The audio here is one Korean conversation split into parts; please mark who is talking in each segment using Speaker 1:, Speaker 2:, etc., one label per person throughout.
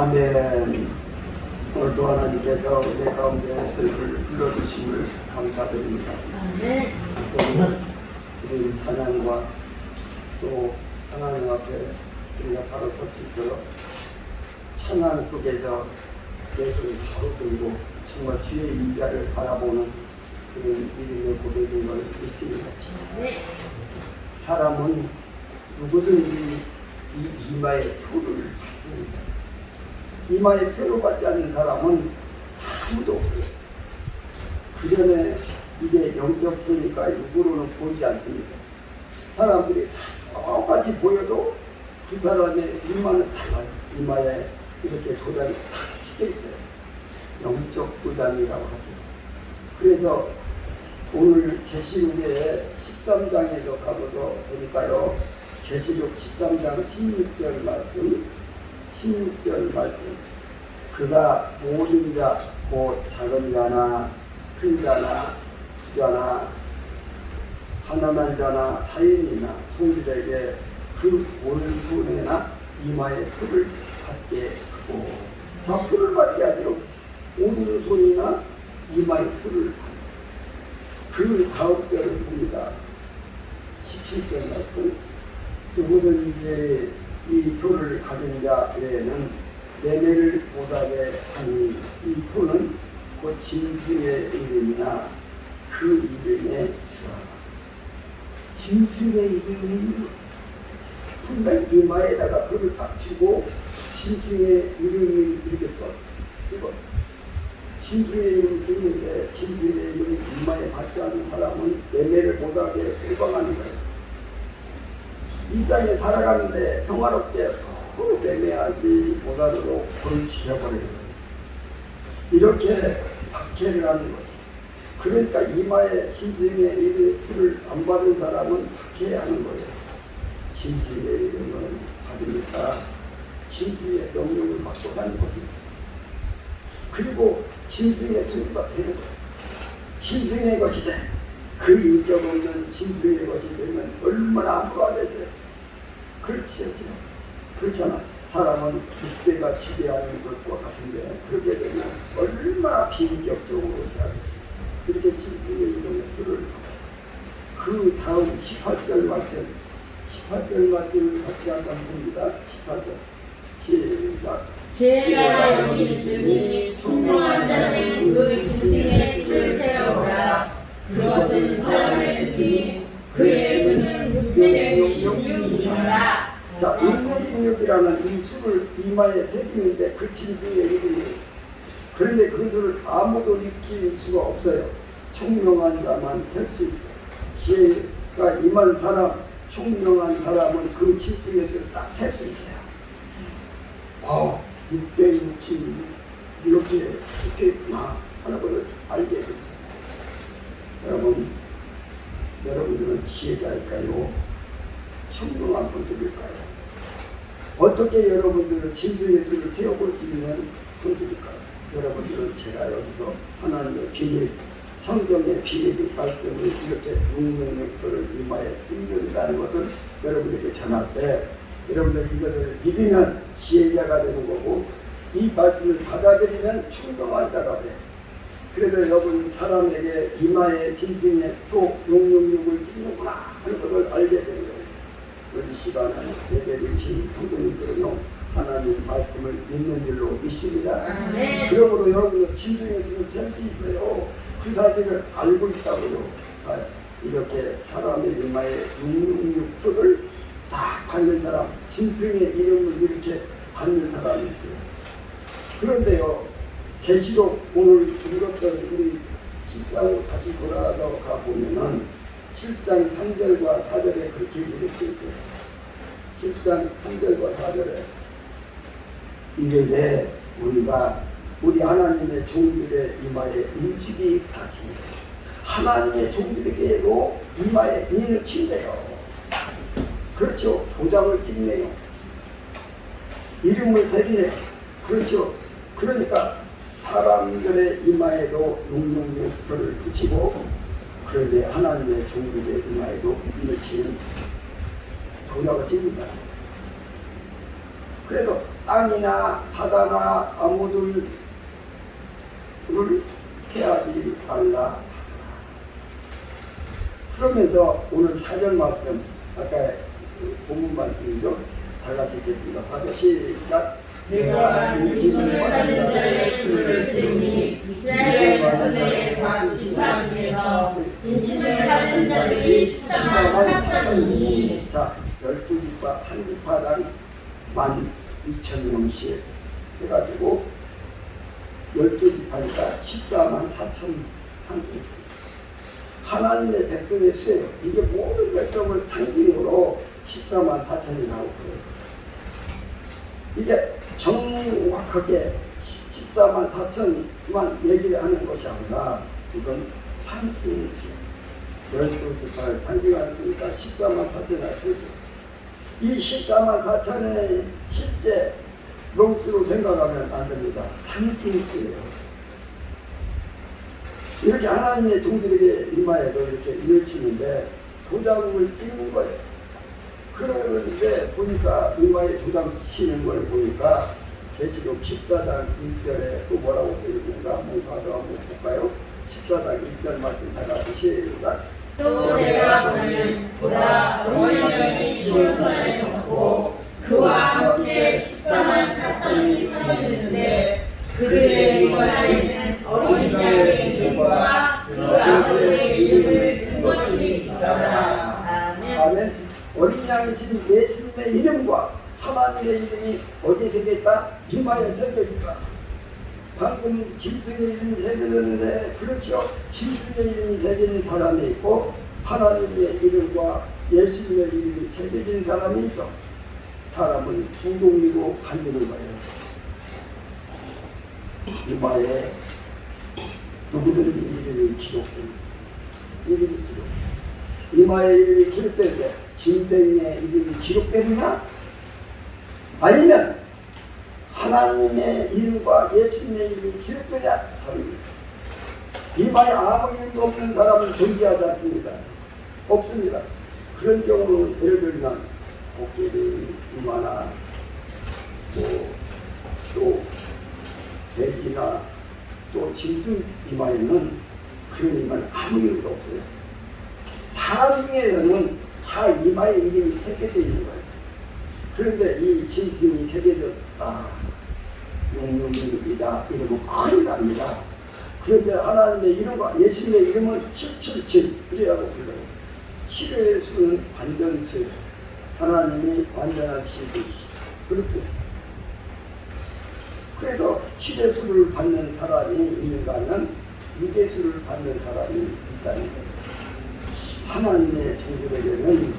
Speaker 1: 아멘. 오늘도 하나님께서 우리 가운데 저희를 불러주심을 감사드립니다.
Speaker 2: 아멘.
Speaker 1: 우리 찬양과 또 하나님 앞에 우리가 바로 설 수 있도록 찬양 속에서 내 손을 쭉 들고 정말 주의 임자를 바라보는 그런 믿음의 고백인 걸 믿습니다. 사람은 누구든지 이 이마의 표를 받습니다. 이마의 표를 받지 않는 사람은 아무도 없어요. 그 전에 이게 영적이니까 육으로는 보이지 않습니다. 사람들이 똑같이 보여도 그 사람의 이마는 달라요. 이마에 이렇게 도장이 탁 찍혀 있어요. 영적 도장이라고 하죠. 그래서 오늘 계시록의 13장에도 가보도 보니까요. 계시록 13장 16절 말씀 그가 모든 자, 곧 작은 자나 큰 자나 부자나 가난한 자나 자연이나 종들에게 그 오른손에나 이마에 풀을 받게 하고, 자, 풀을 받게 하죠. 오른손이나 이마에 풀을 받고. 그 다음 절을 봅니다. 17절 말씀. 누구든지 이 표를 가진 자 외에는 매매를 못하게 하니, 이 표는 곧 짐승의 이름이나 그 이름의 수라. 짐승의 이름이 분명 이마에다가 표를 딱 주고 짐승의 이름을 이렇게 썼어. 이거 짐승의 이름을 주는데 짐승의 이름을 이마에 받지 않는 사람은 매매를 못하게 해방하는 거예요. 이 땅에 살아가는데 평화롭게 서로 매매하지 못하도록 불을 지켜버리는 거예요. 이렇게 박해를 하는 거죠. 그러니까 이마에 짐승의 이름을 안 받은 사람은 박해하는 거예요. 짐승의 이름을 받으니까 짐승의 명령을 받고 가는 겁니다. 그리고 짐승의 수가 되는 거예요. 짐승의 것이 돼. 그 인격 없는 짐승의 것이 되면 얼마나 안보하겠어요. 그렇지, 그렇잖아. 사람은 늑대가 지배하는 것과 같은데 그렇게 되면 얼마나 비인격적으로 대하겠어요. 그렇게 짐승의 이름의 표를 그 다음 18절 말씀을 같이 한번 봅니다. 18절 시작.
Speaker 2: 제가 여기 있으니 충성한 자는 그 짐승의 수를 세어보라. 그것은 사람의 수니 그의 수는 616이니라.
Speaker 1: 자, 616이라는 이 수를 이마에 새기는데 그 짐승의 이름이에요. 그런데 그 수를 아무도 익힐 수가 없어요. 총명한 자만 될 수 있어요. 지혜가 임한 사람, 총명한 사람은 그 짐승의 수를 딱 셀 수 있어요. 666 이렇게 있구나 하는 것을 알게 됩니다. 여러분들은 지혜자일까요? 총명한 분들일까요? 어떻게 여러분들은 짐승의 수를 세워볼 수 있는 분들일까요? 여러분들은 제가 여기서 하나님의 비밀, 성경의 비밀 말씀을 이렇게 666도를 이마에 찍는다는 것을 여러분에게 전할 때 여러분들이 이것을 믿으면 지혜자가 되는 거고, 이 말씀을 받아들이면 충성한 자가 돼. 그래서 여러분 사람에게 이마에 짐승의 표 666을 찍는구나 하는 것을 알게 되는 거예요. 이 시간에 예배드리신 성도님들은요, 하나님 말씀을 믿는 일로 믿습니다. 그러므로 여러분은 짐승의 수를 셀 수 있어요. 그 사실을 알고 있다고요. 이렇게 사람의 이마에 666표를 딱 받는 사람, 짐승의 이름을 이렇게 받는 사람이 있어요. 그런데요, 계시록 오늘 읽었던 우리 10장으로 다시 돌아가서 가보면은 7장 3절과 4절에 그렇게 이렇게 있어요. 7장 3절과 4절에 이르되 우리 하나님의 종들의 이마에 인치기 다지. 하나님의 종들에게도 이마에 인을 친대요. 그렇죠. 도장을 찍네요. 이름을 새기네요. 그렇죠. 그러니까 사람들의 이마에도 666표를 붙이고, 그런데 하나님의 종들의 이마에도 인을 치는 도장을 찍는다. 그래서 땅이나 바다나 아무들을 피하지 말라. 그러면서 오늘 4절 말씀, 아까 본문 말씀이죠. 다 같이 읽겠습니다. 다들 시작.
Speaker 2: 내가 인침을 받은 자의 수를 들으니 이스라엘 자손의 각 지파 중에서 인침을 받은 자들이 14만 4천이니.
Speaker 1: 자, 12지파 한 지파당 12,000명씩 해가지고 12지파니까 14만 4천 상징. 하나님의 백성의 수예요. 이게 모든 백성을 상징으로 14만 4천이 나오고요. 이게 정확하게 14만 4천만 얘기를 하는 것이 아니라 이건 상징수. 12지파를 상징하였으니까 14만 4천을 쓰죠. 이 14만 4천의 실제 명수로 생각하면 안 됩니다. 상징수예요. 이렇게 하나님의 종들에게 이마에도 이렇게 일을 치는데 도장을 찍는 거예요. 그러는데 보니까 이마에 도장 치는 걸 보니까 계시록 14장 1절에 또 뭐라고 되어 있는가 한번 볼까요? 14장 1절 말씀 다 같이 시작.
Speaker 2: 또 내가 보다 어린 양이 시온산에 섰고 그와 함께 14만 4천이 서 있는데 그들의 이 안에는 어린 양의 이름과 그 아버지의 이름을 쓴 것이 있더라.
Speaker 1: 아멘. 어린 양이 지금 예수님의 이름과 하나님의 이름이 어디에 새겨있다? 이마에 새겨있다. 방금 짐승의 이름이 새겨졌는데 그렇죠. 짐승의 이름이 새겨진 사람이 있고 하나님의 이름과 예수님의 이름이 새겨진 사람이 있어. 사람은 두 종류로 갈리는 거예요. 이마에 누구든지 이름이 기록됩니다. 이름이 기록. 이마에 이름이 기록될 때 짐승의 이름이 기록되느냐? 아니면 하나님의 이름과 예수님의 이름이 기록되냐? 다릅니다. 이마에 아무 이름도 없는 사람은 존재하지 않습니다. 없습니다. 그런 경우는 예를 들면 코끼리 이마나 또 돼지나 또 짐승 이마에는 그런 이마는 아무 이름도 없어요. 사람 중에서는 다 이마에 이름이 새겨져 있는 거예요. 그런데 이 짐승이 새겨졌다. 용용이다. 이러면 큰일 납니다. 그런데 하나님의 이름과 예수님의 이름은 777이라고 불러요. 7의 수는 완전수예요. 하나님이 완전하신 분이시다. 그렇게 그래서 7의 수를 받는 사람이 있는가 하면 6의 수를 받는 사람이 있다는 거예요. 하나님의 종들에게는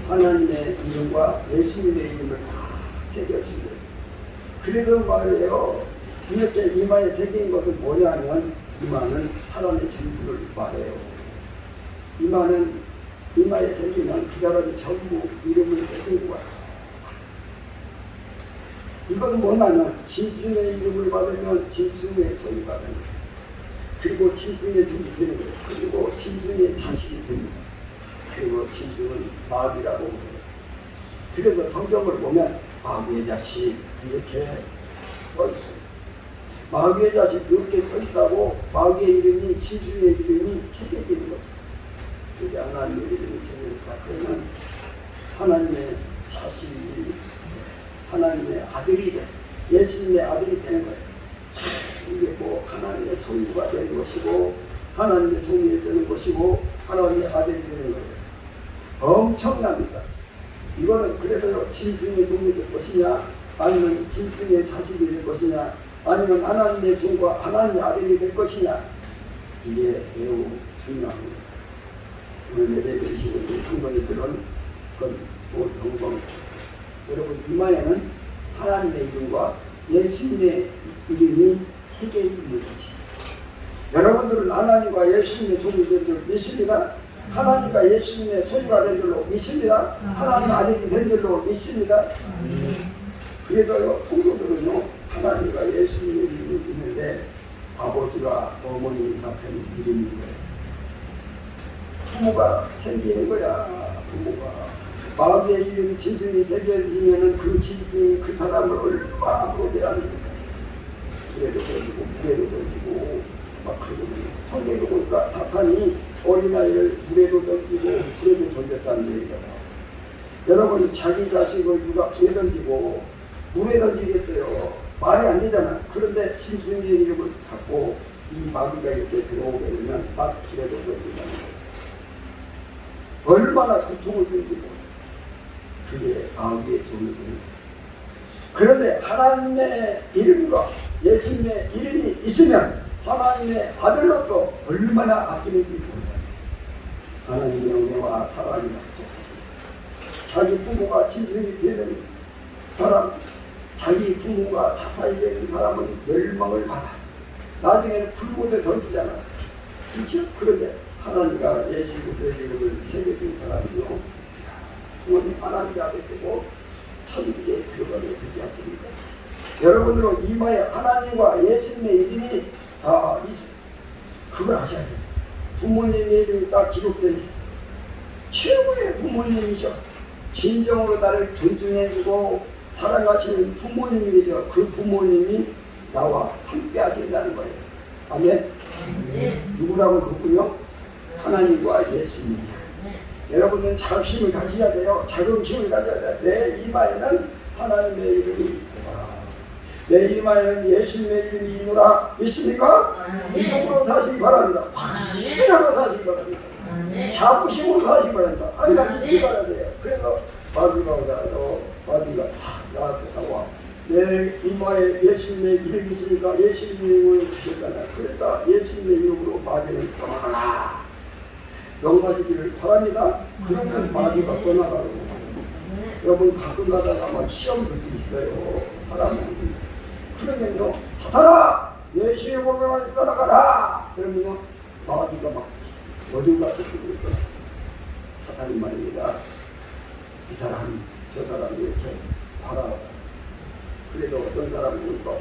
Speaker 1: 하나님의 이름과 예수님의 이름을 다 새겨주는 거예요. 그래서 말이에요. 이렇게 이마에 새긴 것은 뭐냐면 이마는 사람의 전부를 말해요. 이마에 새기면 그 사람이 전부 이름을 새긴 거야. 이건 뭐냐면 짐승의 이름을 받으면 짐승의 종이 받는 거예요. 그리고 짐승의 종이 되는 거예요. 그리고 짐승의 자식이 됩니다. 그리고 짐승은 마귀라고 해요. 그래서 성경을 보면 마귀의 자식 이렇게 써 있어요. 마귀의 자식 이렇게 써 있다고 마귀의 이름이 짐승의 이름이 새겨지는 거죠. 그게 하나님의 이름이 새겨졌다. 그러면 하나님의 자식이 하나님의 아들이 돼. 예수님의 아들이 되는 거예요. 이게 뭐 하나님의 소유가 되는 것이고 하나님의 종이 되는 것이고 하나님의 아들이 되는 거예요. 엄청납니다. 이거는 그래서 짐승의 종이 될 것이냐 아니면 짐승의 자식이 될 것이냐 아니면 하나님의 종과 하나님의 아들이 될 것이냐 이게 매우 중요합니다. 오늘 예배 드리시는 성도님들은 그건 뭐 영광. 여러분 이마에는 하나님의 이름과 예수님의 이름이 새겨 있는 것이. 여러분들은 하나님과 예수님의 종이 된 줄 믿습니다. 하나님과 예수님의 소유가 된 줄로 믿습니다. 하나님 아들이 된 줄로 믿습니다. 그래서요 성도들은요 하나님과 예수님의 이름이 있는데 아버지와 어머니 같은 이름인 거예요. 부모가 생기는 거야. 부모가 마귀의 이름 짐승이 되게 해주시면은 그 짐승이 그 사람을 얼마나 앞으로 대합니까? 불에도 던지고 물에도 던지고 막 그러거든요. 성경에 보니까 사탄이 어린아이를 물에도 던지고 불에도 던졌다는 얘기가 나와요. 여러분 자기 자식을 누가 불에 던지고 물에 던지겠어요? 말이 안 되잖아. 그런데 짐승의 이름을 갖고 이 마귀가 이렇게 들어오게 되면 막 불에도 던진다는 거예요. 얼마나 고통을 느끼고 그게 마귀의 종이거든요. 그런데 하나님의 이름과 예수님의 이름이 있으면 하나님의 아들로서 얼마나 아끼는지 모릅니다. 하나님의 은혜와 사랑이 약속하십니다. 자기 부모가 짐승이 되는 사람, 자기 부모가 사탄이 되는 사람은 멸망을 받아. 나중에는 불못에 던지잖아. 그렇죠? 그런데 하나님과 예수 그리스도의 이름을 새겨준 사람이요, 그건 하나님의 아들 되고 천국에 들어가게 되지 않습니까? 여러분들은 이마에 하나님과 예수님의 이름이 다 있어요. 그걸 아셔야 돼요. 부모님의 이름이 딱 기록되어 있어요. 최고의 부모님이셔. 진정으로 나를 존중해주고 사랑하시는 부모님이 계셔. 그 부모님이 나와 함께 하신다는 거예요. 아멘? 누구라고 그렇군요? 하나님과 예수님이야. 여러분은 자긍심을 가져야 돼요. 자긍심을 가져야 돼요. 내 이마에는 하나님의 이름이 있구나. 내 이마에는 예수님의 이름이 있노라. 믿습니까? 믿음으로 사시기 바랍니다. 확신으로 사시기 바랍니다. 자부심으로 사시기 바랍니다. 항상 잊지 말아야 돼요. 그래서 마귀가 오다가도 마귀가 나한테 나와. 내 이마에 예수님의 이름이 있으니까 예수님의 이름을 주셨잖아요. 그러니까 예수님의 이름으로 마귀를 떠나가라. 명하시기를 바랍니다. 그러면 마귀가 떠나가고. 여러분 가끔 가다가 막 시험 들 수 있어요. 사람은. 그러면요, 사탄아! 예수의 이름으로 떠나가라! 그러면요, 마귀가 막 어딜 가서 죽을 거야. 사탄이 말입니다. 이 사람, 저 사람이 이렇게 바라봐. 그래도 어떤 사람은 또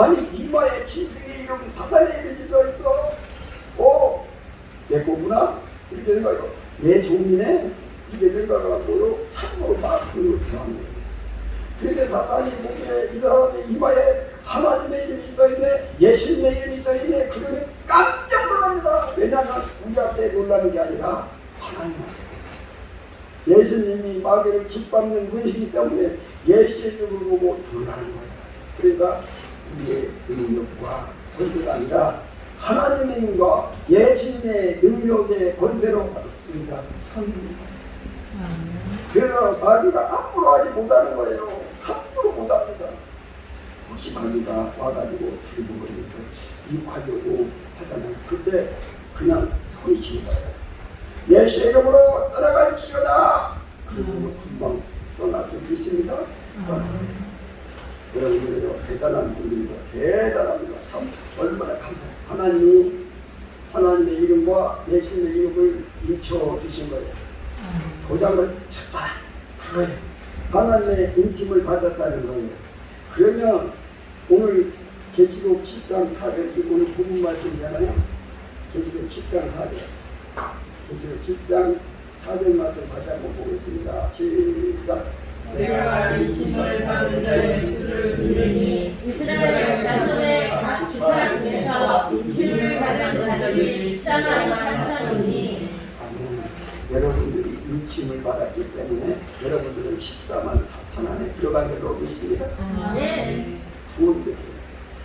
Speaker 1: 아니 이마에 짐승의 이름 사탄의 이름이 써있어. 내 거구나? 이렇게 생각하고 내 종이네? 이렇게 생각하고요 함부로 막 그걸 좋아하는 거예요. 그런데 사탄이 보기에 이 사람의 이마에 하나님의 이름이 써있네, 예수님의 이름이 써있네. 그러면 깜짝 놀랍니다. 왜냐하면 우리 앞에 놀라는 게 아니라 하나님 앞에. 예수님이 마귀를 짓밟는 분이기 때문에 예수의 이름을 보고 놀라는 거예요. 그러니까 우리의 능력과 권세가 아니라 하나님의 힘과 예수님의 능력의 권세로 우리가 서는 거예요. 그래서 마귀가 함부로 하지 못하는 거예요. 함부로 못합니다. 혹시 마귀가 와가지고 죽어버리니까 이익하려고 하잖아요. 그때 그냥 소리치는 거예요. 예수의 이름으로 떠나갈지어다. 그리고 금방 떠날 줄 있습니다. 여러분들요 대단한 분들입니다. 대단합니다. 참 얼마나 감사해요. 하나님이 하나님의 이름과 예수님의 이름을 인쳐주신 거예요. 도장을 쳤다. 그거예요. 하나님의 인침을 받았다는 거예요. 그러면 오늘 계시록 10장 4절 오늘 부분 말씀이잖아요. 계시록 10장 4절 계시록 10장 4절 말씀 다시 한번 보겠습니다. 시작.
Speaker 2: 내가 인침을 받은 자의 수를 믿으니 이스라엘 자손의 각 지파 중에서 인침을 받은 자들이 14만 4천이니.
Speaker 1: 여러분들이 인침을 받았기 때문에 여러분들은 14만 4천 안에 들어간 걸로 믿습니다. 구원됐어요.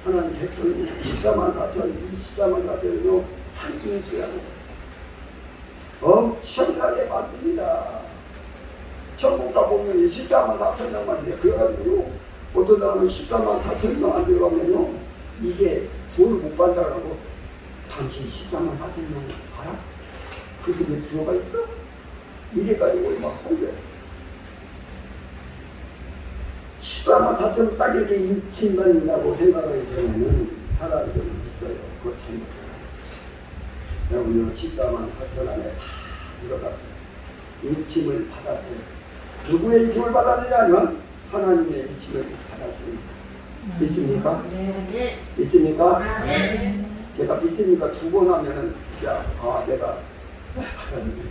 Speaker 1: 하나님 백성이 14만 4천, 24만 4천이요 상징시라고 엄청나게 받습니다. 천국 가보면 14만 4천 명만 돼. 그래가지고 어떤 사람은 14만 4천 명 안 들어가면요 이게 구원을 못 받는다고. 당신 14만 4천 명 알아? 그 속에 들어가 있어? 이래가지고 막 혼자 14만 4천 딱 이렇게 인침받는다고 생각하기 전에는 사람들이 있어요. 그거 잘못해요. 여러분 14만 4천 안에 다 들어갔어요. 인침을 받았어요. 누구의 인침을 받았느냐 하면 하나님의 인침을 받았습니다. 믿습니까? 믿습니까? 제가 믿습니까? 두 번 하면은 야, 내가 받았는데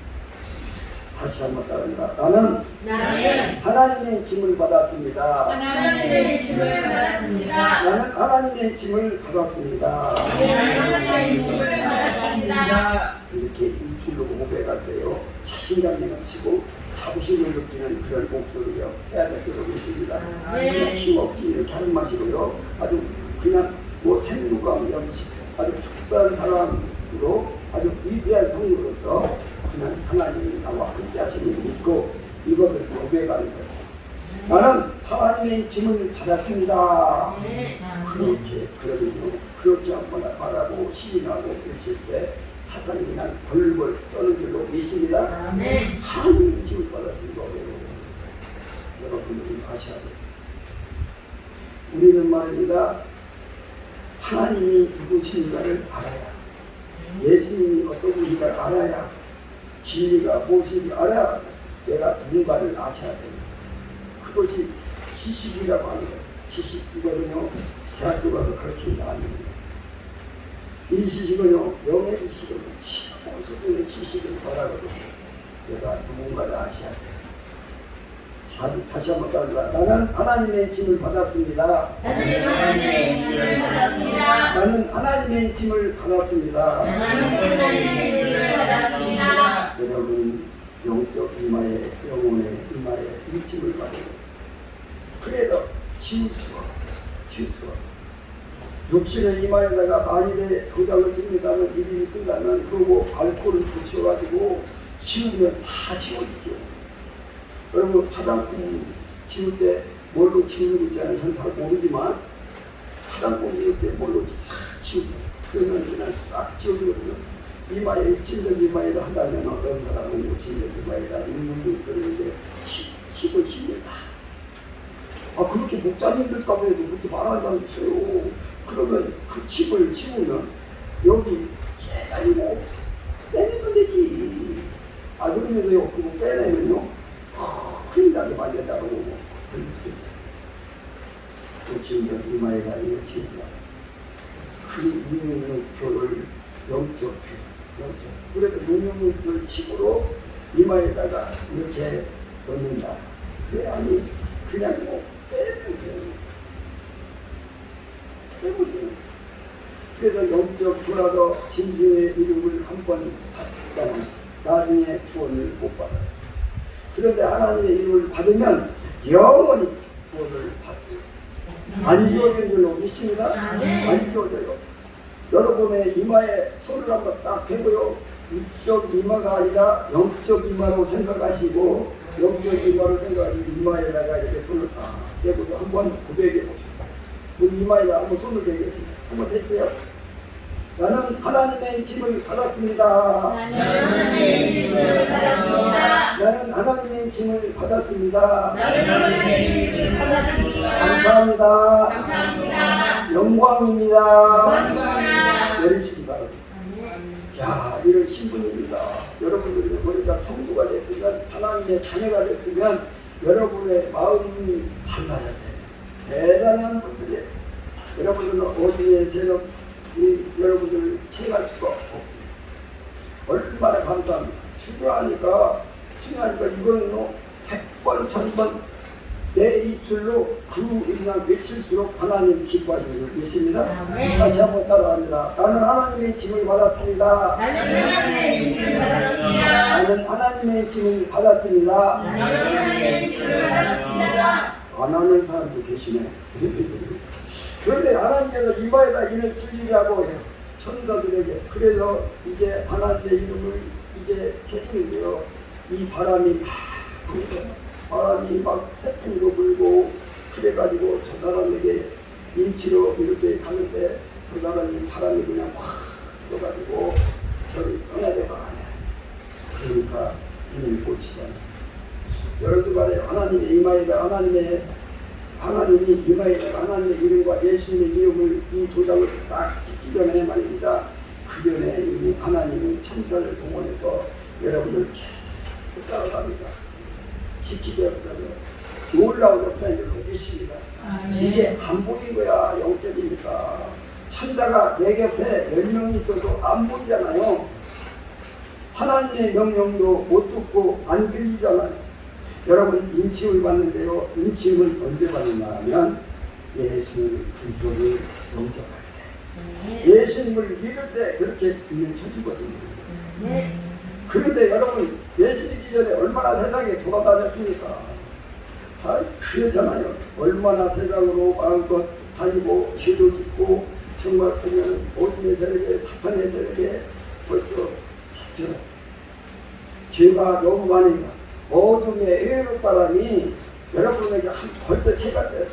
Speaker 1: 다시 한번 따라합니다. 나는
Speaker 2: 나는
Speaker 1: 하나님의 짐을 받았습니다.
Speaker 2: 하나님의 짐을 받았습니다.
Speaker 1: 나는 하나님의 짐을 받았습니다.
Speaker 2: 하나님의 짐을 받았습니다.
Speaker 1: 이렇게 일주일로 고백할 때요, 자신감이 넘치고 자부심을 느끼는 그런 목소리요 해야 될 때도 있습니다.
Speaker 2: 네.
Speaker 1: 힘없이 이렇게 하는 마시고요, 아주 그냥 뭐 생루감 넘치 아주 특별한 사람으로 아주 위대한 성도로서 그냥 하나님이 나와 함께 하심을 믿고 이것을 고백하는 거예요. 나는 하나님의 짐을 받았습니다.
Speaker 2: 네.
Speaker 1: 그렇게 그러면요, 그렇게 한번 말하고 시인하고 외칠 때 사탄이 그냥 벌벌 떠는 줄로 믿습니다.
Speaker 2: 네.
Speaker 1: 하나님의 짐을 받았습니다. 여러분들이 아셔야 돼요. 우리는 말입니다, 하나님이 누구신가를 알아야, 예수님이 어떤 분인가를 알아야, 진리가 무엇인지 알아야 내가 누군가를 아셔야 됩니다. 그것이 지식이라고 하는 거예요. 지식이거든요. 대학교 가서 가르치는 게 아닙니다. 이 지식은요, 영의 지식은 시험을 쓰는 지식을 말하거든요. 내가 누군가를 아셔야 돼요. 다시 한번 따라. 나는 하나님의 짐을 받았습니다.
Speaker 2: 나는 하나님의 짐을 받았습니다.
Speaker 1: 나는 하나님의 짐을 받았습니다.
Speaker 2: 나는 하나님의 짐을 받았습니다.
Speaker 1: 여러분 영적 이마에, 영혼의 이마에 이 짐을 받아요. 그래도 지울 수가 육신의 이마에다가 만일에 도장을 찍는다면, 이름이 쓴다면, 그리고 알코올을 붙여가지고 지우면 다 지워지죠. 여러분 화장품 지울 때 뭘로 지우는 거 있잖아요. 저는 잘 모르지만 화장품 지울 때 뭘로 지우죠. 그러면 그냥 싹 지워지거든요. 이마에 육신적 이마에다 한다면 어떤 사람은 육신적 이마에다 있는 그런데 칩을 씁니다. 아, 그렇게 목사님들 가운데도 그렇게 말하는 사람 있어요. 그러면 그 칩을 지우면 여기 째가지고 빼내면 되지. 아, 그러면서요, 그거 빼내면요, 큰일 나게 말린다고. 육신적 이마에다 이거 지우자. 그 능력표를 영적 표. 그래도 능력표 칩으로 이마에다가 이렇게 넣는다. 그래, 아니, 그냥 뭐 빼면 돼요. 빼면 돼요. 그래서 영적 표라도 짐승의 이름을 한번 받다면 나중에 구원을 못 받아요. 그런데 하나님의 이름을 받으면 영원히 구원을 받습니다. 안 지워진 줄로 믿습니다. 안 지워져요. 여러분의 이마에 손을 한번 딱 대고요, 육적 이마가 아니라 영적 이마로 생각하시고, 영적 이마로 생각하시고 이마에다가 이렇게 손을 딱 대고요, 한번 고백해 보십시오. 우리 이마에다 한번 손을 대겠습니다. 한번 됐어요? 나는 하나님의 짐을 받았습니다.
Speaker 2: 나는 하나님의 짐을 받았습니다.
Speaker 1: 나는 하나님의 짐을 받았습니다.
Speaker 2: 나는 하나님의 짐을 받았습니다.
Speaker 1: 감사합니다.
Speaker 2: 감사합니다.
Speaker 1: 영광입니다.
Speaker 2: 영광입니다.
Speaker 1: 내리시기 바랍니다. 야, 이런 신분입니다. 여러분들이 우리가 성도가 됐으면, 하나님의 자녀가 됐으면 여러분의 마음이 달라야 돼요. 대단한 분들이에요. 여러분들은 어디에 세력 여러분들 체할 수가 없습니다. 얼마나 감사합니다. 중요하니까 이거는요, 100번 1000번 내 입술로 그 인상 외칠수록 하나님 기뻐하시는 줄 믿습니다.
Speaker 2: 아멘.
Speaker 1: 다시 한번 따라합니다. 나는 하나님의 짐을 받았습니다.
Speaker 2: 나는 하나님의 짐을 받았습니다.
Speaker 1: 나는 하나님의 짐을 받았습니다.
Speaker 2: 나는 하나님의 짐을 받았습니다.
Speaker 1: 안 하는 사람도 계시네. 그런데 하나님께서 이마에다 이를 찔리라고 해요. 천사들에게. 그래서 이제 하나님의 이름을 이제 새기는데요, 이 바람이 막 불고, 바람이 막 태풍도 불고, 그래가지고 저 사람에게 인치로 이렇게 가는데 저 사람이 바람이 그냥 확 들어가지고 저를 떠나려고 하네. 그러니까 이를 고치잖아요. 여러분 말에 하나님의 이마에다 하나님이 이마에다가 하나님의 이름과 예수님의 이름을, 이 도장을 딱 찍기 전에 말입니다. 그 전에 이미 하나님은 천사를 동원해서 여러분을 계속 따라갑니다. 지키게 하더라고요. 놀라운 역사인 줄로 믿습니다. 이게 안 보인 거야, 영적이니까. 천사가 내 곁에 10명이 있어도 안 보이잖아요. 하나님의 명령도 못 듣고 안 들리잖아요. 여러분 인침을 받는데요. 인침을 언제 받느냐 하면 예수의 불법을 영접할 때, 예수님을 믿을 때 그렇게 인을 쳐주거든요. 그런데 여러분 예수 믿기 전에 얼마나 세상에 돌아다녔습니까? 다 그러잖아요. 얼마나 세상으로 마음껏 다니고 죄도 짓고 정말 보면 어둠의 세력에 사탄의 세력에 벌써 잡혀갔어요. 죄가 너무 많으니까 어둠의 해로 바람이 여러분에게 벌써 채갔어요.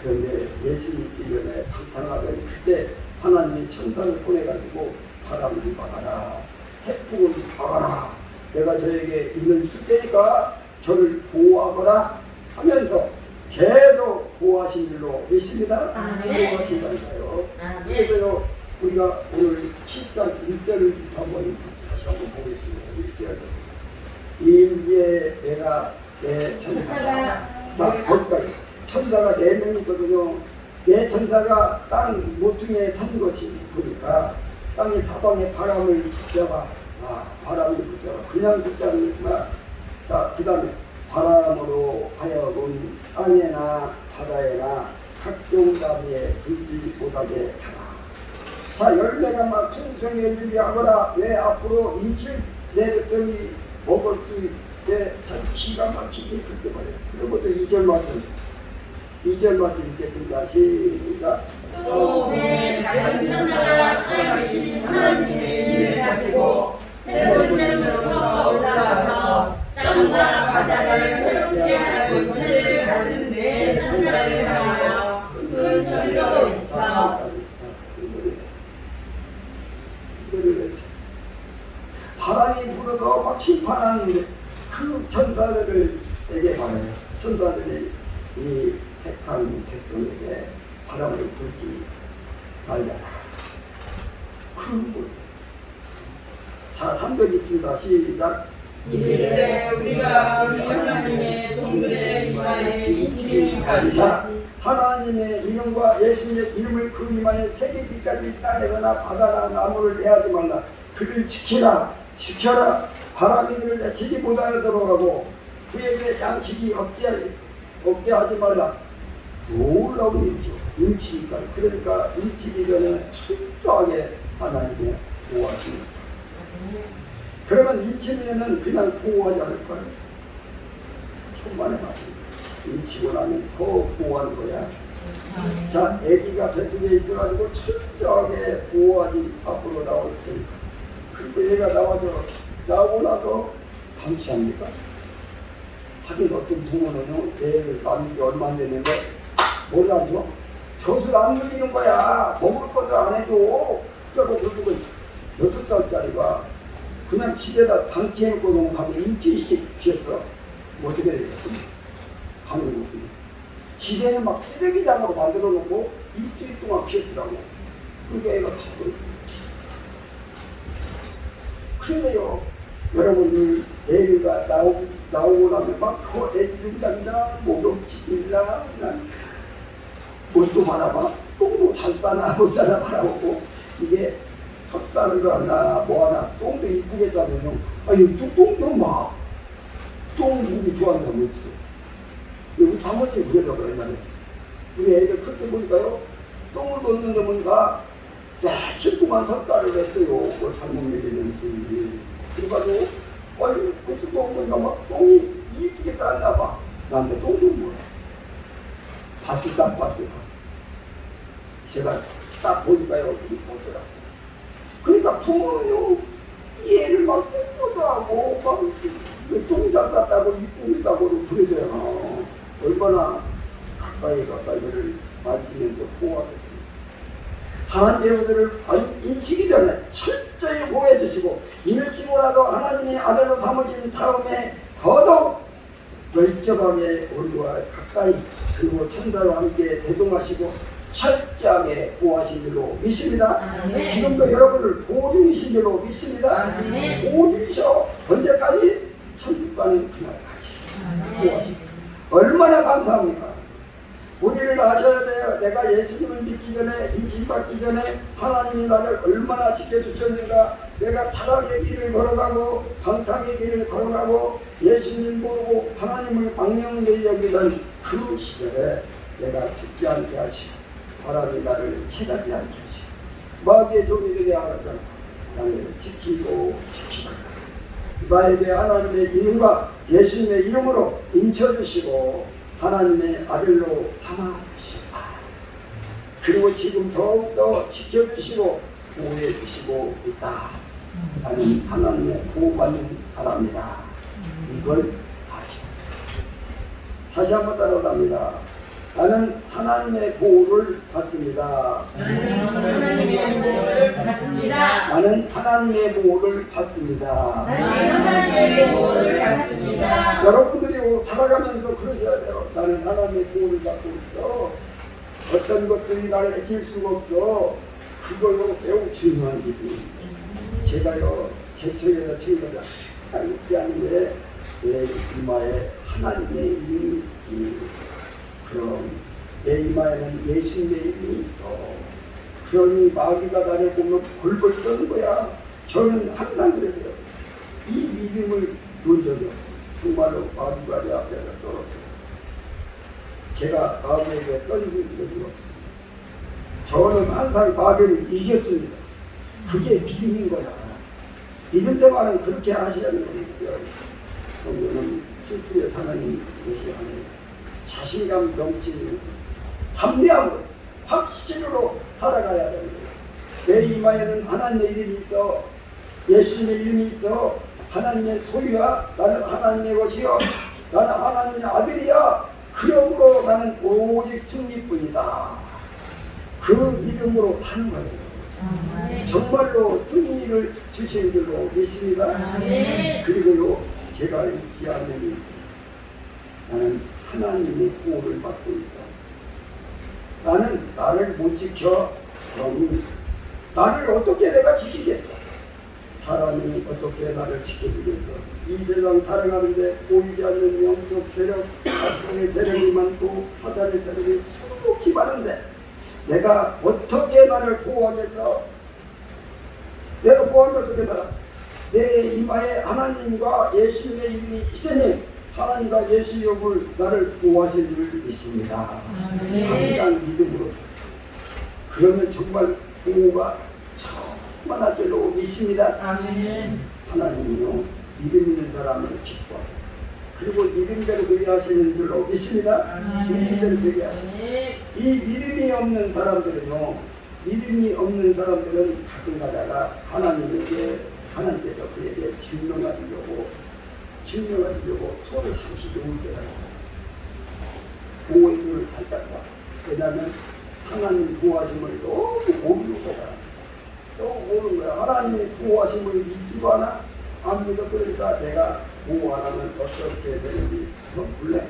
Speaker 1: 그런데 예수 믿기 전에 방탕하더니 그때 하나님이 천사를 보내가지고 바람을 막아라, 태풍을 막아라, 내가 저에게 인을 줄 테니까 저를 보호하거라 하면서 계속 보호하신 줄로 믿습니다. 보호하신다니까요. 그래서요 우리가 오늘 7장 1절을 한번 다시 한번 보겠습니다. 1절. 이에 내가 내 천사가, 자 거기까지 천사가 4명 있거든요. 내 천사가 땅 모퉁이에 선 것이 보니까 땅의 사방에 바람을 붙잡아, 바람을 붙잡아, 그냥 붙잡는구나. 자 그 다음에 바람으로 하여금 땅에나 바다에나 각종 나무에 불지 못하게 하라. 자 열매가 막 풍성히 열리게 하거라. 왜 앞으로 인칠 내렸더니 먹을 수 있게 참 기가 막히게 그렇게 말해요. 그리고 또 2절 말씀 읽겠습니다. 시작.
Speaker 2: 또 왜 다른 천사가 살아계신 하나님의 일을 가지고 해볼 때부터 올라와서 땅과 바다를 해롭게 할 권세를 받은 내 천사를 향하여 큰 소리로 외쳐.
Speaker 1: 바람이 불어도 막 심판하는데 그 천사들에게 말해요. 천사들이 이 택한 백성에게 바람을 불지 말라. 큰 물. 자 3절 읽습니다. 시작.
Speaker 2: 이르되 우리가 우리 하나님의 종들의 이마에 인치기까지.
Speaker 1: 자 하나님의 이름과 예수님의 이름을 그 이마에 새기기까지 땅에서나 바다나 나무를 대하지 말라. 그를 지키라. 바람이 그를 내치지 못하도록 하고 그에게 양치기 없게 하지 말라. 놀라운 일이죠. 인치기까지. 그러니까 인치기 전에 철저하게 하나님의 보호하십니다. 그러면 인치면은 그냥 보호하지 않을 거예요. 초반에 맞습니다. 인치고 나면 더 보호하는 거야. 자, 아기가 뱃속에 있어가지고 철저하게 보호하지 앞으로 나올 테니까. 그리고 얘가 나오고 나서 방치합니까? 하긴 어떤 부모는요, 애를 낳는 게 얼마 안 됐는데 뭘 하죠? 젖을 안 물리는 거야. 먹을 것도 안 해줘. 그리고 6살짜리가 그냥 집에다 방치해놓고 놓으면 하고 일주일씩 피었어. 뭐 어떻게 해야 되겠군요. 가는 거군요. 집에는 막 쓰레기장으로 만들어 놓고 일주일 동안 피었더라고. 그게 애가 다 버렸거든요. 그런데요, 여러분들 애가 나오고 나면 막 그 애들이나 목욕지이나 옷도 바라봐. 똥도 잘 싸나 못 싸나 바라보고 이게 턱 싸는 거 하나 뭐 하나 똥도 이쁘게 싸면요. 아니 똥 좀 봐. 똥 우리 좋아한다고 했어. 우리 사모님 그러더라고요. 옛날에 우리 애들 클 때 보니까요, 똥을 넣는데 보니까 며칠 동안 석달을 했어요. 그걸 잘못 먹이는지. 그래가지고 어이 그때 똥 보니까 막 똥이 이쁘게 땄나 봐. 나한테 똥 좀 뭐해. 밭이 딱 봤어요. 제가 딱 보니까요, 이쁘더라. 그러니까 부모는요, 이 애를 막 뽀뽀도 하고 막 똥잘 쌌다고 이쁘다고 그러잖아. 얼마나 가까이를 만지면서 보호하겠습니다. 하나님 배우들을 인치기 전에 철저히 보호해 주시고 이를 치고라도 하나님의 아들로 삼으신 다음에 더더욱 멀쩡하게 우리와 가까이 그리고 천사와 함께 대동하시고 철저하게 보호하신 줄로 믿습니다.
Speaker 2: 아멘.
Speaker 1: 지금도 여러분을 보호 중이신 줄로 믿습니다.
Speaker 2: 아멘.
Speaker 1: 보호 중이셔. 언제까지? 천국 가는 그날까지 보호하시고. 얼마나 감사합니까? 우리를 아셔야 돼요. 내가 예수님을 믿기 전에, 인침받기 전에 하나님이 나를 얼마나 지켜주셨는가. 내가 타락의 길을 걸어가고 방탕의 길을 걸어가고 예수님 모르고 하나님을 망령되이 여기던 그 시절에 내가 죽지 않게 하시고 바람이 나를 치닫지 않게 하시고 마귀의 종이 되게 하라잖아. 나를 지키고 지키라. 나에게 하나님의 이름과 예수님의 이름으로 인쳐주시고 하나님의 아들로 삼아주셨다. 그리고 지금 더욱더 지켜주시고 보호해주시고 있다. 나는 하나님의 보호받는 사람이다. 이걸 다시 한번 따라갑니다. 나는 하나님의 보호를 받습니다.
Speaker 2: 나는 하나님의 보호를 받습니다.
Speaker 1: 나는 하나님의 보호를 받습니다.
Speaker 2: 나는 하나님의 보호를 받습니다.
Speaker 1: 여러분들이 살아가면서 그러셔야 돼요. 나는 하나님의 보호를 받고 있어. 어떤 것들이 나를 해칠 수가 없어. 그거요 매우 중요한 일입니다. 제가요 개척에서 친구들 항상 있게 하는데 내 이마에 하나님의 이름이 있지. 그럼 내 이마에는 예수님의 이름이 있어. 그러니 마귀가 나를 보면 벌벌 떠는 거야. 저는 항상 그래요. 이 믿음을 놓은 적이 없어요. 정말로 마귀가 내 앞에 떨어져요. 제가 마귀에게 떨어진 적이 없습니다. 저는 항상 마귀를 이겼습니다. 그게 믿음인 거야. 믿음 때문에 그렇게 하시라는 거예요. 성경은 슬프게 사는 것이 아니에요. 자신감 넘치는 담대함으로 확신으로 살아가야 되는 거예요. 내 이마에는 하나님의 이름이 있어. 예수님의 이름이 있어. 하나님의 소유야. 나는 하나님의 것이요. 나는 하나님의 아들이야. 그러므로 나는 오직 승리뿐이다. 그 믿음으로 사는 거예요. 정말로 승리를 주시는 줄로 믿습니다. 그리고요 제가 잊지 않는 게 있어요. 나는 하나님의 보호를 받고 있어. 나는 나를 못 지켜. 그럼 나를 어떻게 내가 지키겠어? 사람이 어떻게 나를 지켜주겠어? 이 세상 살아가는데 보이지 않는 영적 세력, 악동의 세력이 많고 사단의 세력이 수없이 많은데 내가 어떻게 나를 보호하겠어? 내가 보호하면 어떻게 살아? 내 이마에 하나님과 예수님의 이름이 있으니 하나님과 예수 이름을 나를 보호하실 줄 믿습니다. 항상 믿음으로 그러면 정말 보호가 충만할 줄로 믿습니다. 하나님은요 믿음 있는 사람을 기뻐하세요. 그리고 믿음대로 되게 하시는 줄로 믿습니다. 믿음대로 되게 하시는. 이 믿음이 없는 사람들은요, 믿음이 없는 사람들은 가끔 가다가 하나님께서 그에게 증명하시려고 손을 잠시 놓을 때가 있어요. 보호의 손을 살짝 봐. 왜냐하면 하나님 보호하심을 너무 모르는 거야. 너무 모르는 거야. 하나님이 보호하심을 믿지도 않아. 안 믿어. 그러니까 내가 보호 안 하면 어떻게 되는지 너 몰래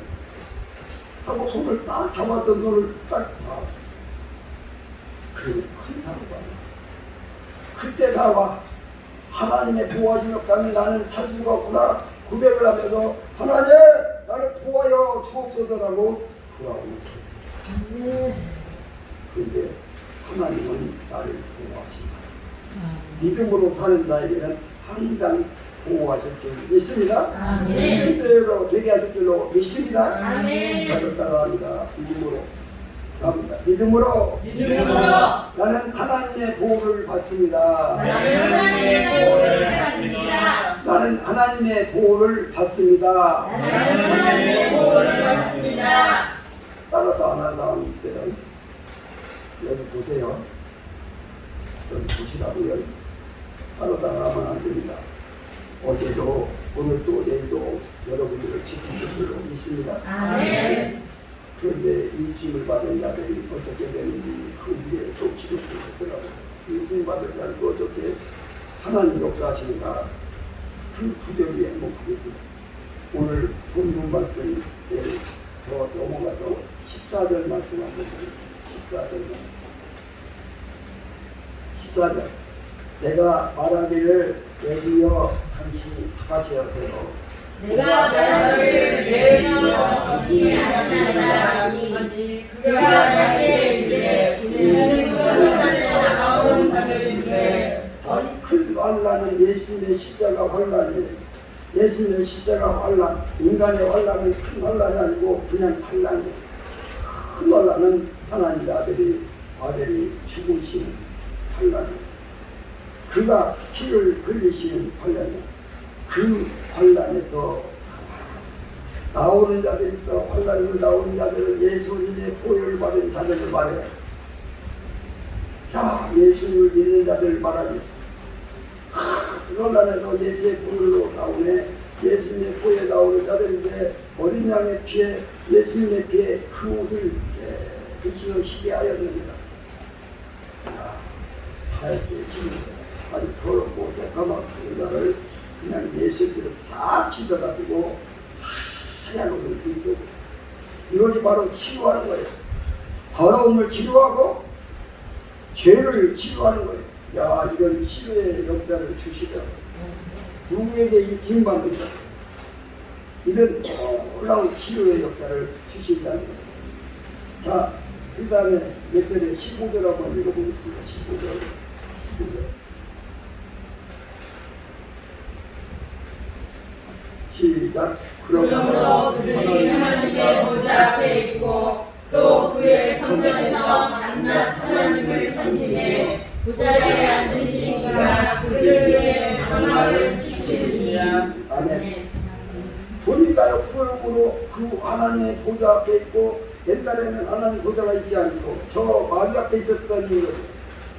Speaker 1: 하고 손을 딱 잡았던 손을 딱 봐. 그리고 큰 사고가 그때 나와 하나님의 보호하심이 없다면 나는 살 수가 없구나 고백을 하면서 하나님 나를 보호하여 주옵소서라고 구하고 그런데 하나님은 나를 보호하신다. 믿음으로 사는 자에게는 항상 보호하실 줄 믿습니다. 믿음대로 되게 하실 줄로 믿습니다. 저를 따라합니다. 믿음으로 나는 하나님의 보호를 받습니다. 나는 하나님의 보호를 받습니다. 따라서 안 하는 사람이 있어요. 여기 보세요. 여기 보시라고요. 따라서 안 하면 안 됩니다. 어제도 오늘도 내일도 여러분들을 지키실 줄로 믿습니다. 그런데 인침을 받은 자들이 어떻게 되는지 그 위에 또 기록되었더라고요. 인침 받은 자들 어떻게 하나님 역사하시는가 그 구절이 행복하겠죠. 오늘 본문 말씀에 더 넘어가서 14절 말씀 한번 보겠습니다. 14절 내가 말하기를 내기여 당신이 다 같이 하세요.
Speaker 2: 내가 말하기를 내기여 당신이 하시나이다. 그가 나에게 이르되 그는 하늘에 나가온 자들인데
Speaker 1: 큰 환난 예수님의 십자가 환란이에요. 예수님의 십자가 환란, 인간의 환란은 큰 환란이 아니고 그냥 환란이에요. 큰 환란은 하나님의 아들이 죽으시는 환란이에요. 그가 피를 흘리시는 환란이에요. 그 환란에서 나오는 자들이 있어. 환란으로 나오는 자들은 예수님의 보혈을 받은 자들을 말해요. 야, 예수님을 믿는 자들을 말하니 그 환란에서 예수의 보혈로 나오네. 예수님의 보혈에 나오는 자들인데 어린 양의 피에 예수님의 피에 그 옷을 깨끗이 희게 하였느니라. 하얗게 지는 아주 더럽고 새까맣고 자를 그냥 예수님께서 싹 씻어가지고 하얀 옷을 입고 이것이 바로 치료하는 거예요. 더러움을 치료하고 죄를 치료하는 거예요. 야, 이런 치료의 역사를 주시더라고요. 누구에게 징받는다. 이런 놀라운 치료의 역사를 주신다는 거예요. 자, 그 다음에 몇 절에 15절 한번 읽어보겠습니다. 15절. 시작.
Speaker 2: 그러므로 그들이 하나님의 보좌 앞에 있고 또 그의 성전에서 밤낮 하나님을 섬기되 보좌에 앉으신 이가 그들 위에 장막을 치시리니.
Speaker 1: 아멘. 보니까요, 그러므로 그 하나님의 보좌 앞에 있고 옛날에는 하나님 보좌가 있지 않고 저 마귀 앞에 있었던 거죠.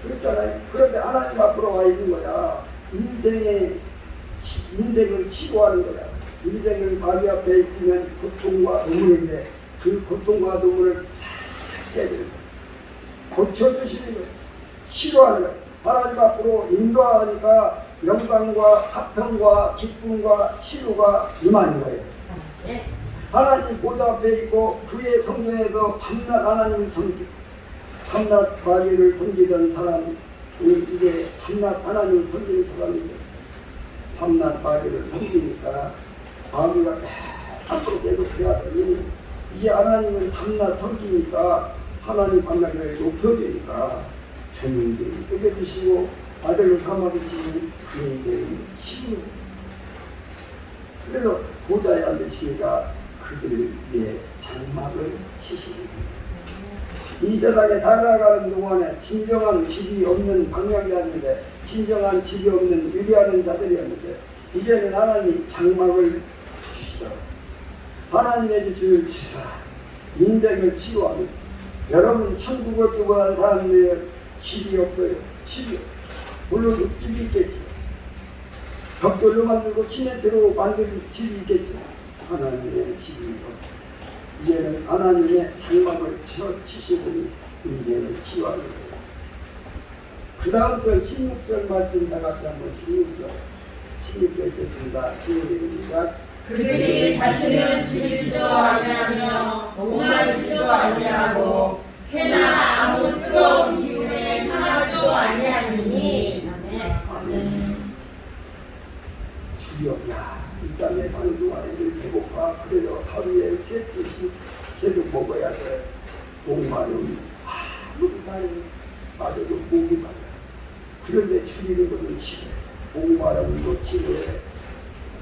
Speaker 1: 그렇잖아요. 그런데 하나님 앞으로 와 있는 거야. 인생을 치료하는 거야. 인생을 마귀 앞에 있으면 고통과 눈물인데 그 고통과 눈물을 싹 씻어주는 거야. 고쳐주시는 거야. 치료하는 거야. 하나님 앞으로 인도하니까 영광과 화평과 기쁨과 치료가 임하는 거예요. 하나님 보좌 앞에 있고 그의 성전에서 밤낮 하나님을 섬기고 밤낮 마귀를 섬기던 사람은 이제 밤낮 하나님을 섬기는 사람이 됐어요. 밤낮 마귀를 섬기니까 마귀가 앞으로 계속 해야더니 이제 하나님은 밤낮 섬기니까 하나님 밤낮을 높여주니까 주님께 여겨주시고 아들로 삼아주시는 그에게는 치유. 그래서 보좌에 앉으시니까 그들을 위해 장막을 치시는 거예요. 이 세상에 살아가는 동안에 진정한 집이 없는 방향이었는데 진정한 집이 없는 유리하는 자들이었는데 이제는 하나님이 장막을 주시더라고요. 하나님의 주를 주시라. 인생을 치유하는. 여러분 천국에 들어간 사람들 집이 없어요. 집이 없어요. 물론 집이 있겠지. 벽돌로 만들고 시멘트로 만든 집이 있겠지. 하나님의 집이 없어요. 이제는 하나님의 장막을 치시더니 인생을 치유하는 거예요. 그 다음 절 16절 말씀 다 같이 한번 16절 읽겠습니다. 시작.
Speaker 2: 그들이 다시는 지르지도 아니하며 목마르지도 아니하고 해나 아무 뜨거운 기운에 상하지도 아니하니. 아멘.
Speaker 1: 주여, 야, 이 땅에 사는 동안에 배고파. 그래도 하루에 3끼씩 계속 먹어야 돼. 목마름 아무리 마셔도 목이 말라. 그런데 줄이는 것은 치료해. 목마름도 치료해.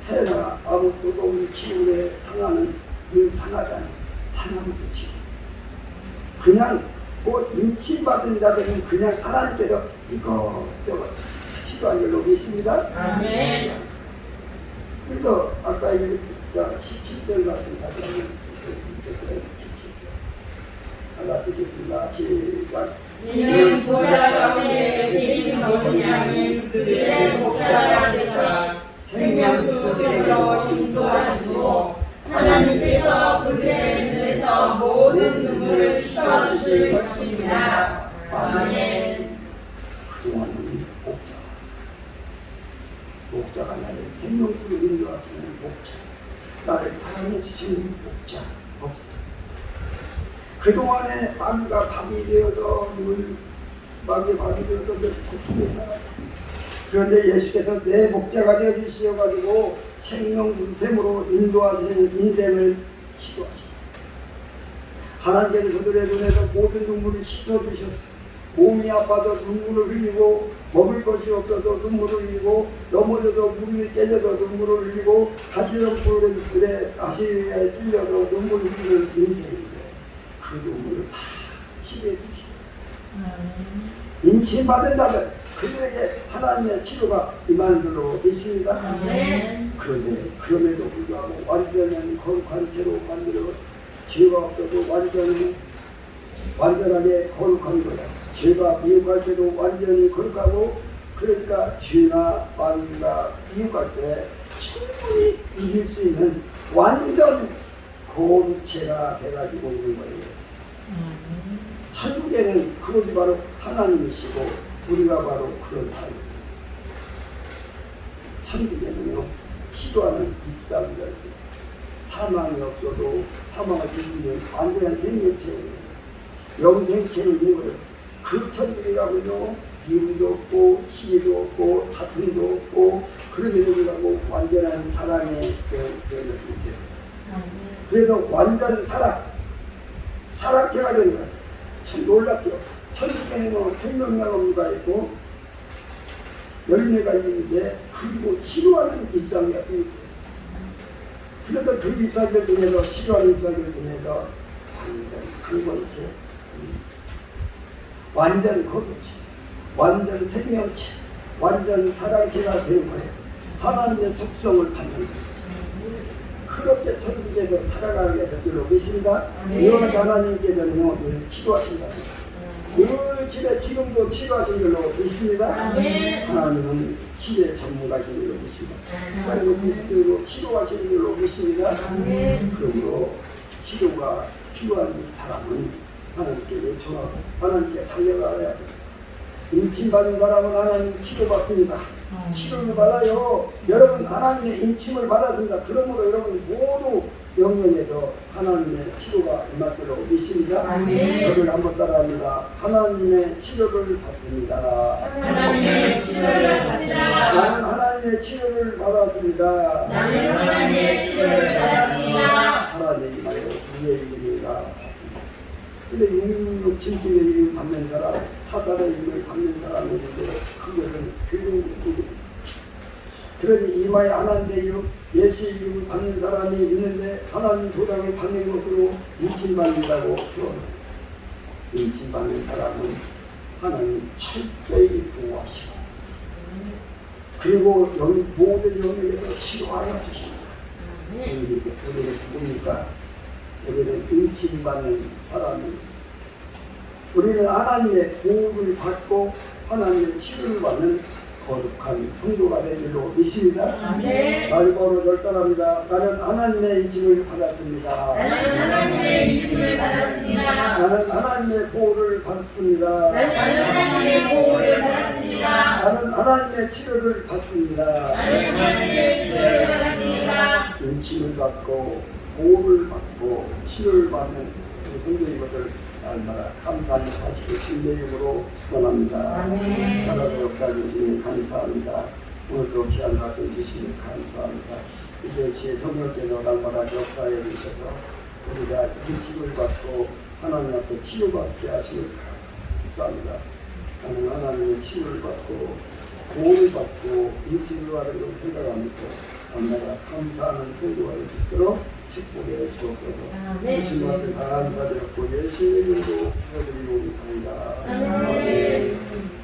Speaker 1: 해나 아무 뜨거운 기운에 상하는 상하다니 상함도 치료해. 그냥 임치받은 자들은 그냥 하나님께서 이것저것 치료한 걸로 믿습니다.
Speaker 2: 아멘.
Speaker 1: 그래서 아까 읽었던 17절 말씀 다시 한번 읽겠어요. 17절. 하나 읽겠습니다. 시작.
Speaker 2: 이는 보좌 가운데 계신 모든 양이 그들의 목자가 되사 생명수 속으로 인도하시고 하나님께서 그들의 눈에서 모든 눈물을 씻어주실 것입니다. 아멘.
Speaker 1: 그동안은 목자가 나를 생명수로 인도하시는 목자, 나를 사랑해 주시는 목자 없어. 그동안에 마귀가 밥이 되어서 늘 마귀의 밥이 되어서 늘 고통에 살았습니다. 그런데 예수께서 내 목자가 되어주시어가지고 생명수샘으로 인도하시는 인생을 치료하시다. 하나님께서 그들의 눈에서 모든 눈물을 씻어주셨어요. 몸이 아파도 눈물을 흘리고 먹을 것이 없어도 눈물을 흘리고 넘어져도 무릎이 깨져도 눈물을 흘리고 가시덤불에 가시에 찔려도 눈물을 흘리는 인생인데 그 눈물을 다 치료해 주시고 인침받은 자들 그들에게 하나님의 치료가 임하는 줄로 믿습니다. 그런데 그럼에도 불구하고 완전한 거룩한 채로 만들어 죄가 없어도 완전하게 거룩한 거다. 죄가 미혹할 때도 완전히 거룩하고 그러니까 죄나 마귀가 미혹할 때 충분히 이길 수 있는 완전 거룩체가 돼가지고 있는 거예요. 천국에는 그것이 바로 하나님이시고 우리가 바로 그런 사람이에요. 천국에는요 치료하는 입사가 있어요. 사망이 없어도 사망을 이기는 완전한 생명체예요. 영생체는 있는 거예요. 그 천국에 가면요 미움도 없고 시기도 없고 다툼도 없고 그럼에도 불구하고 완전한 사랑의 되는 있어요. 그래서 완전 사랑체가 되는 거예요. 참 놀랍죠. 천국에는 생명나무가 있고 열매가 있는데 그리고 치료하는 입장이 있고 그래서 그 입장을 통해서 치료하는 입장을 통해서 한번째 완전 거룩체, 완전 생명체, 완전 사랑체가 되는 거예요. 하나님의 속성을 받는 거예요. 그렇게 천국에서 살아가게 될 줄로 믿습니다. 이와 하나님께서는 늘 치료하신다. 늘 지금도 치료하신 줄로 믿습니다. 하나님은 치료의 전문가신 줄로 믿습니다. 하나님은 그리스도로 치료하시는 줄로 믿습니다. 그러므로 치료가 필요한 사람은 하나님께 요청하고 하나님께 달려가야 돼요. 인침받은 사람은 하나님 치료받습니다. 치료를 받아요. 여러분 하나님의 인침을 받았습니다. 그러므로 여러분 모두 영혼에서 하나님의 치료가 임할 줄로 믿습니다. 저를 한번 따라합니다. 하나님의 치료를 받습니다.
Speaker 2: 하나님의 치료를 받습니다.
Speaker 1: 나는 하나님의 치료를 받았습니다.
Speaker 2: 나는 하나님의 치료를 받았습니다.
Speaker 1: 하나님의 임하여 우리의 이름을 받습니다. 근데 육육 진술의 이름을 받는 사람, 사단의 이름을 받는 사람이 있는데 그것은 결국 이름입니다. 그러니 이마에 하나님의 이름, 예수의 이름을 받는 사람이 있는데 하나님 도장을 받는 것으로 인침받는다고 표현합니다. 인침받는 사람은 하나님 철저히 보호하시고 그리고 모든 영역에서 치료하여 주십니다. 여기는 뭡니까? 우리는 인침받는 사람입니다. 우리는 하나님의 보호를 받고 하나님의 치료를 받는 거룩한 성도가 될 줄로 믿습니다. 말고로 절단합니다. 나는 하나님의 인침을 받았습니다.
Speaker 2: 나는 하나님의 인침을 받았습니다.
Speaker 1: 나는 하나님의 보호를 받습니다.
Speaker 2: 나는 하나님의 보호를 받았습니다.
Speaker 1: 나는 하나님의 치료를 받습니다.
Speaker 2: 나는 하나님의 치료를 받았습니다.
Speaker 1: 인침을 받고 보호를 받고 치료를 받는 우리 성도인 것을 날마다 감사하는 사실을 주님의 이름으로 축원합니다. 살아서 역사해 주시니 감사합니다. 오늘도 귀한 말씀 주시니 감사합니다. 이제 주의 성령께서 날마다 역사해 주셔서 우리가 인침을 받고 하나님 앞에 치료받게 하시니 감사합니다. 나는 하나님의 치료를 받고 보호를 받고 인침을 받는 걸 생각하면서 날마다 감사하는 성도가 될 수 있도록 축복해 주옵소서. 주신 말씀 감사드렸고 예수의 이름으로 기도드리옵나이다.
Speaker 2: 아멘.